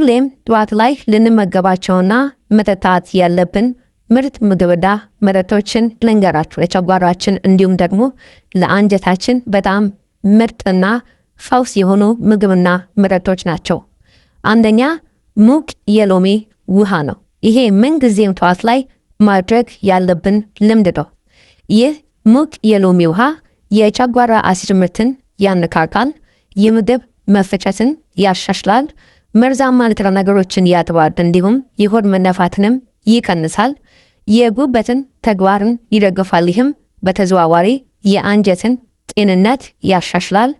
ሁሌም ጠዋት ላይ ልንመገባቸውና መጠጣት ያለብን ምርጥ ምግብና መጠጦችን ልንገራችሁ። ለጨጓራችን እንዲሁም ደግሞ ለአንጀታችን በጣም ምርጥና ፈውስ የሆኑ ምግብና መጠጦች ናቸው። አንደኛ ሙቅ የሎሚ ውሃ ነው። ይሄ ምንጊዜም ጠዋት ላይ ማድረግ ያለብን ልምድ ነው። ይህ ሙቅ የሎሚ ውሃ የጨጓራ አሲድ ምርትን ያነቃቃል፣ የምግብ መፈጨትን ያሻሽላል፣ መርዛማ ንጥረ ነገሮችን ያጥባል፣ እንዲሁም የሆድ መነፋትንም ይቀንሳል፣ የጉበትን ተግባርን ይደግፋል። ይህም በተዘዋዋሪ የአንጀትን ጤንነት ያሻሽላል፣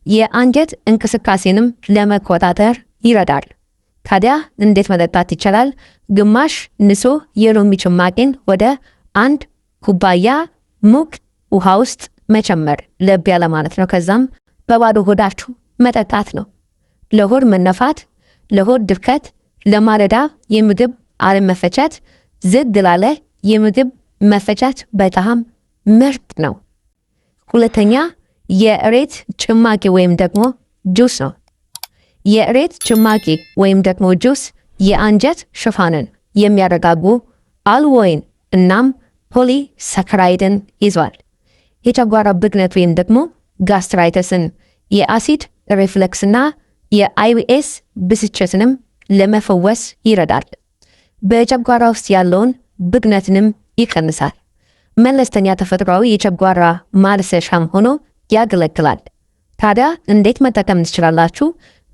የአንጀት እንቅስቃሴንም ለመቆጣጠር ይረዳል። ታዲያ እንዴት መጠጣት ይቻላል? ግማሽ ንጹህ የሎሚ ጭማቂን ወደ 1 ኩባያ ሙቅ ውሃ ውስጥ መጨመር፣ ለብ ያለ ማለት ነው። ከዛም በባዶ ሆዳችሁ መጠጣት ነው። ለሆድ መነፋት፣ ለሆድ ድርቀት፣ ለማለዳ የምግብ አለመፈጨት፣ ዝግ ላለ የምግብ መፈጨት በጣም ምርጥ ነው። ሁለተኛ የእሬት ጭማቂ ወይም ደግሞ ጁስ ነው። የእሬት ጭማቂ ወይም ደግሞ ጁስ የአንጀት ሽፋንን የሚያረጋጉ አልወይን እናም ፖሊሳካራይድን ይዟል። የጨጓራ ብግነት ወይም ደግሞ ጋስትራይተስን፣ የአሲድ ሪፍለክስና የአይቢኤስ ብስጭትንም ለመፈወስ ይረዳል። በጨጓራ ውስጥ ያለውን ብግነትንም ይቀንሳል። መለስተኛ ተፈጥሯዊ የጨጓራ ማለስለሻም ሆኖ ያገለግላል። ታዲያ እንዴት መጠቀም ትችላላችሁ?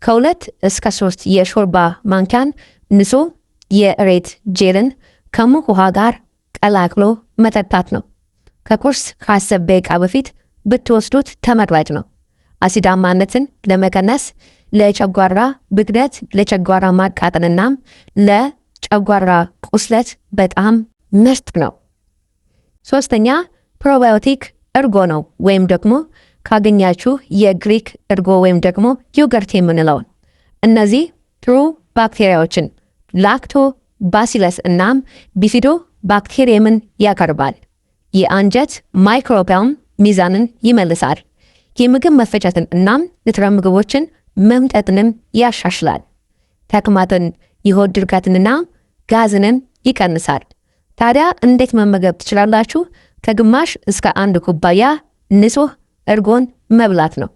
ከ2 እስከ 3 የሾርባ ማንኪያን ንጹህ የእሬት ጄልን ከሙቅ ውሃ ጋር ቀላቅሎ መጠጣት ነው። ከቁርስ ከ10 ደቂቃ በፊት ብትወስዱት ተመራጭ ነው። አሲዳማነትን ለመቀነስ፣ ለጨጓራ ብግነት፣ ለጨጓራ ማቃጠልና ለጨጓራ ቁስለት በጣም ምርጥ ነው። ሶስተኛ ፕሮባዮቲክ እርጎ ነው ወይም ደግሞ ካገኛችሁ የግሪክ እርጎ ወይም ደግሞ ዮገርት የምንለውን። እነዚህ ጥሩ ባክቴሪያዎችን ላክቶ ባሲለስ እናም ቢፊዶ ባክቴሪየምን ያቀርባል። የአንጀት ማይክሮቢያም ሚዛንን ይመልሳል። የምግብ መፈጨትን እናም ንጥረ ምግቦችን መምጠጥንም ያሻሽላል። ተቅማጥን፣ የሆድ ድርቀትንና ጋዝንን ይቀንሳል። ታዲያ እንዴት መመገብ ትችላላችሁ? ከግማሽ እስከ 1 ኩባያ ንጹህ እርጎን መብላት ነው።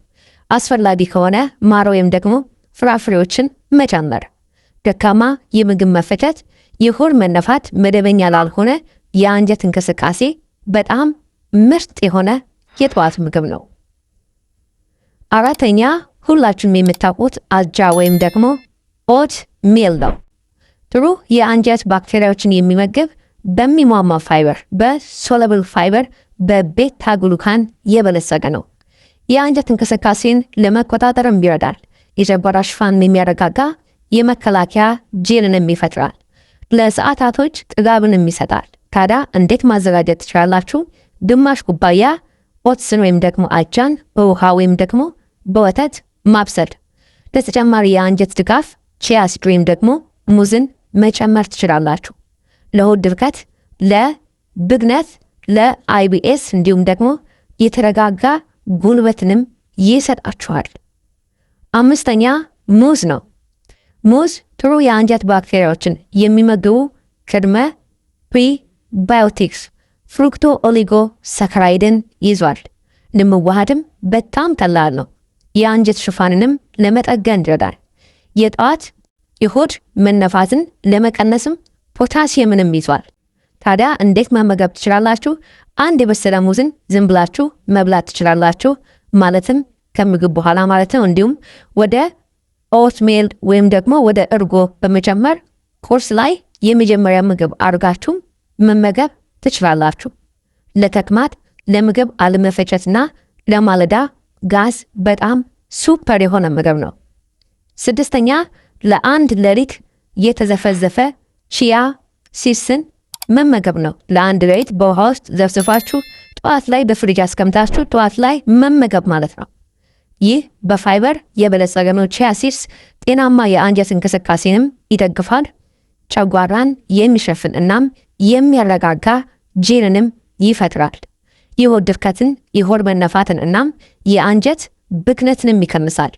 አስፈላጊ ከሆነ ማር ወይም ደግሞ ፍራፍሬዎችን መጨመር። ደካማ የምግብ መፈጨት፣ የሆድ መነፋት፣ መደበኛ ላልሆነ የአንጀት እንቅስቃሴ በጣም ምርጥ የሆነ የጠዋት ምግብ ነው። አራተኛ ሁላችሁም የምታውቁት አጃ ወይም ደግሞ ኦት ሚል ነው። ጥሩ የአንጀት ባክቴሪያዎችን የሚመግብ በሚሟማ ፋይበር፣ በሶለብል ፋይበር፣ በቤታ ግሉካን የበለጸገ ነው። የአንጀት እንቅስቃሴን ለመቆጣጠርም ይረዳል። የጨጓራ ሽፋንን የሚያረጋጋ የመከላከያ ጄልንም ይፈጥራል። ለሰዓታቶች ጥጋብንም ይሰጣል። ታዲያ እንዴት ማዘጋጀት ትችላላችሁ? ግማሽ ኩባያ ኦትስን ወይም ደግሞ አጃን በውሃ ወይም ደግሞ በወተት ማብሰል። ለተጨማሪ የአንጀት ድጋፍ ቺያ ሲድ ወይም ደግሞ ሙዝን መጨመር ትችላላችሁ። ለሆድ ድርቀት፣ ለብግነት፣ ለአይቢኤስ እንዲሁም ደግሞ የተረጋጋ ጉልበትንም ይሰጣችኋል። አምስተኛ ሙዝ ነው። ሙዝ ጥሩ የአንጀት ባክቴሪያዎችን የሚመግቡ ቅድመ ፕሪባዮቲክስ ፍሩክቶ ኦሊጎ ሳካራይድን ይዟል። ለመዋሃድም በጣም ቀላል ነው። የአንጀት ሽፋንንም ለመጠገን ይረዳል። የጠዋት የሆድ መነፋትን ለመቀነስም ፖታሲየምንም ይዟል። ታዲያ እንዴት መመገብ ትችላላችሁ? 1 የበሰለ ሙዝን ዝም ብላችሁ መብላት ትችላላችሁ፣ ማለትም ከምግብ በኋላ ማለት ነው። እንዲሁም ወደ ኦትሜል ወይም ደግሞ ወደ እርጎ በመጨመር ቁርስ ላይ የመጀመሪያ ምግብ አድርጋችሁ መመገብ ትችላላችሁ። ለተቅማጥ፣ ለምግብ አለመፈጨትና ለማለዳ ጋዝ በጣም ሱፐር የሆነ ምግብ ነው። 6ኛ ለ1 ሌሊት የተዘፈዘፈ ቺያ ሲድስን መመገብ ነው። ለ1 ሌሊት በውሃ ውስጥ ዘፍዝፋችሁ ጠዋት ላይ በፍሪጅ አስቀምጣችሁ ጠዋት ላይ መመገብ ማለት ነው። ይህ በፋይበር የበለጸገ ነው። ቺያ ሲድስ ጤናማ የአንጀት እንቅስቃሴንም ይደግፋል። ጨጓራን የሚሸፍን እናም የሚያረጋጋ ጄልንም ይፈጥራል። የሆድ ድርቀትን፣ የሆድ መነፋትን እናም የአንጀት ብክነትንም ይቀንሳል።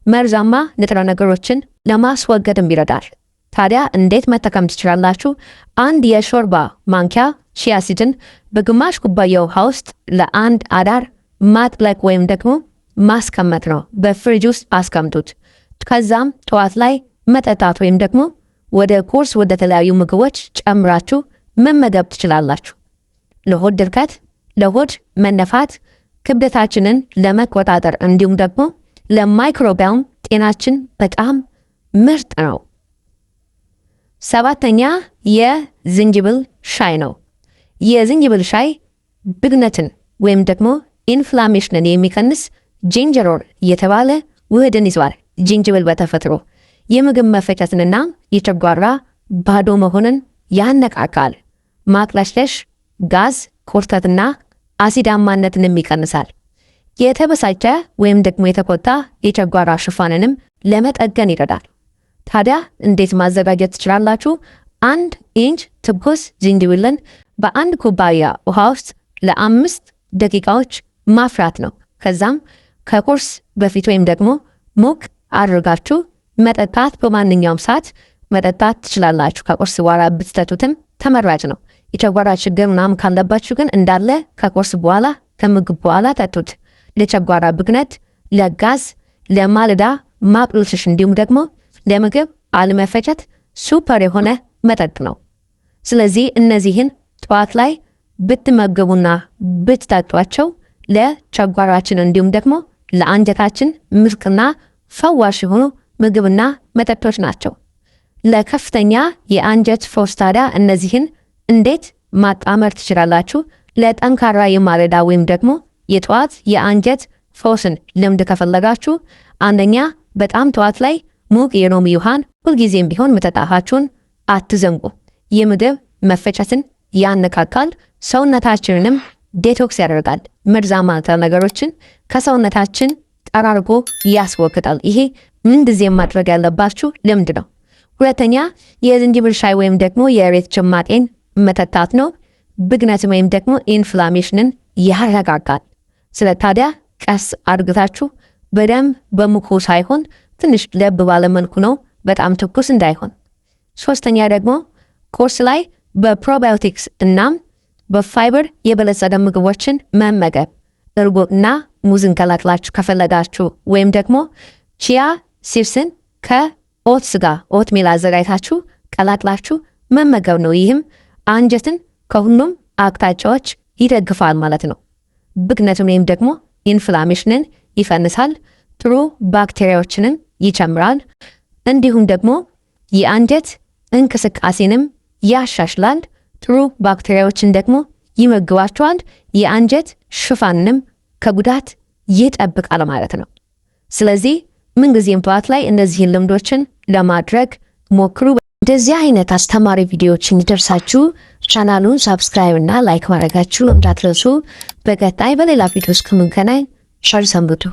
መርዛማ ንጥረ ነገሮችን ለማስወገድም ይረዳል። ታዲያ እንዴት መጠቀም ትችላላችሁ? አንድ የሾርባ ማንኪያ ቺያ ሲድን በግማሽ ኩባያ ውሃ ውስጥ ለአንድ አዳር ማጥለቅ ወይም ደግሞ ማስቀመጥ ነው። በፍሪጅ ውስጥ አስቀምጡት። ከዛም ጠዋት ላይ መጠጣት ወይም ደግሞ ወደ ቁርስ ወደ ተለያዩ ምግቦች ጨምራችሁ መመገብ ትችላላችሁ። ለሆድ ድርቀት፣ ለሆድ መነፋት፣ ክብደታችንን ለመቆጣጠር እንዲሁም ደግሞ ለማይክሮባዮም ጤናችን በጣም ምርጥ ነው። 7ኛ የዝንጅብል ሻይ ነው። የዝንጅብል ሻይ ብግነትን ወይም ደግሞ ኢንፍላሜሽንን የሚቀንስ ጂንጀሮል የተባለ ውህድን ይዟል። ጂንጅብል በተፈጥሮ የምግብ መፈጨትንና የጨጓራ ባዶ መሆንን ያነቃቃል። ማቅለሽለሽ፣ ጋዝ፣ ቁርጠትና አሲዳማነትንም ይቀንሳል። የተበሳጨ ወይም ደግሞ የተቆጣ የጨጓራ ሽፋንንም ለመጠገን ይረዳል። ታዲያ እንዴት ማዘጋጀት ትችላላችሁ? 1 ኢንች ትኩስ ዝንጅብልን በ1 ኩባያ ውሃ ውስጥ ለ5 ደቂቃዎች ማፍራት ነው። ከዛም ከቁርስ በፊት ወይም ደግሞ ሞቅ አድርጋችሁ መጠጣት በማንኛውም ሰዓት መጠጣት ትችላላችሁ። ከቁርስ በኋላ ብትጠጡትም ተመራጭ ነው። የጨጓራ ችግር ምናምን ካለባችሁ ግን እንዳለ ከቁርስ በኋላ ከምግብ በኋላ ጠጡት። ለጨጓራ ብግነት፣ ለጋዝ፣ ለማለዳ ማቅለሽለሽ እንዲሁም ደግሞ ለምግብ አለመፈጨት ሱፐር የሆነ መጠጥ ነው። ስለዚህ እነዚህን ጠዋት ላይ ብትመገቡና ብትጠጧቸው ለጨጓራችን እንዲሁም ደግሞ ለአንጀታችን ምርጥና ፈዋሽ የሆኑ ምግብና መጠጦች ናቸው። ለከፍተኛ የአንጀት ፈውስ ታዲያ እነዚህን እንዴት ማጣመር ትችላላችሁ? ለጠንካራ የማለዳ ወይም ደግሞ የጠዋት የአንጀት ፈውስን ልምድ ከፈለጋችሁ አንደኛ በጣም ጠዋት ላይ ሙቅ የሎሚ ውሃን ሁልጊዜም ቢሆን መጠጣታችሁን አትዘንጉ። የምግብ መፈጨትን ያነቃቃል፣ ሰውነታችንንም ዴቶክስ ያደርጋል። መርዛማ ነገሮችን ከሰውነታችን ጠራርጎ ያስወግዳል። ይሄ ምንጊዜ ማድረግ ያለባችሁ ልምድ ነው። ሁለተኛ የዝንጅብል ሻይ ወይም ደግሞ የሬት ጭማቂን መጠጣት ነው። ብግነትን ወይም ደግሞ ኢንፍላሜሽንን ያረጋጋል። ስለ ታዲያ ቀስ አድርጋችሁ በደንብ በሙቁ ሳይሆን ትንሽ ለብ ባለ መልኩ ነው፣ በጣም ትኩስ እንዳይሆን። ሶስተኛ ደግሞ ቁርስ ላይ በፕሮባዮቲክስ እናም በፋይበር የበለጸገ ምግቦችን መመገብ። እርጎና ሙዝን ቀላቅላችሁ ከፈለጋችሁ ወይም ደግሞ ቺያ ሲድስን ከኦትስ ጋር ኦትሚል አዘጋጅታችሁ ቀላቅላችሁ መመገብ ነው። ይህም አንጀትን ከሁሉም አቅጣጫዎች ይደግፋል ማለት ነው። ብግነትን ወይም ደግሞ ኢንፍላሜሽንን ይፈንሳል፣ ጥሩ ባክቴሪያዎችንም ይጨምራል፣ እንዲሁም ደግሞ የአንጀት እንቅስቃሴንም ያሻሽላል። ጥሩ ባክቴሪያዎችን ደግሞ ይመግባቸዋል፣ የአንጀት ሽፋንንም ከጉዳት ይጠብቃል ማለት ነው። ስለዚህ ምንጊዜም ጠዋት ላይ እነዚህን ልምዶችን ለማድረግ ሞክሩ። እንደዚህ አይነት አስተማሪ ቪዲዮዎችን ይደርሳችሁ ቻናሉን ሰብስክራይብ እና ላይክ ማድረጋችሁ እንዳትረሱ። በቀጣይ በሌላ ቪዲዮ እስከምንገናኝ ቸር ሰንብቱ።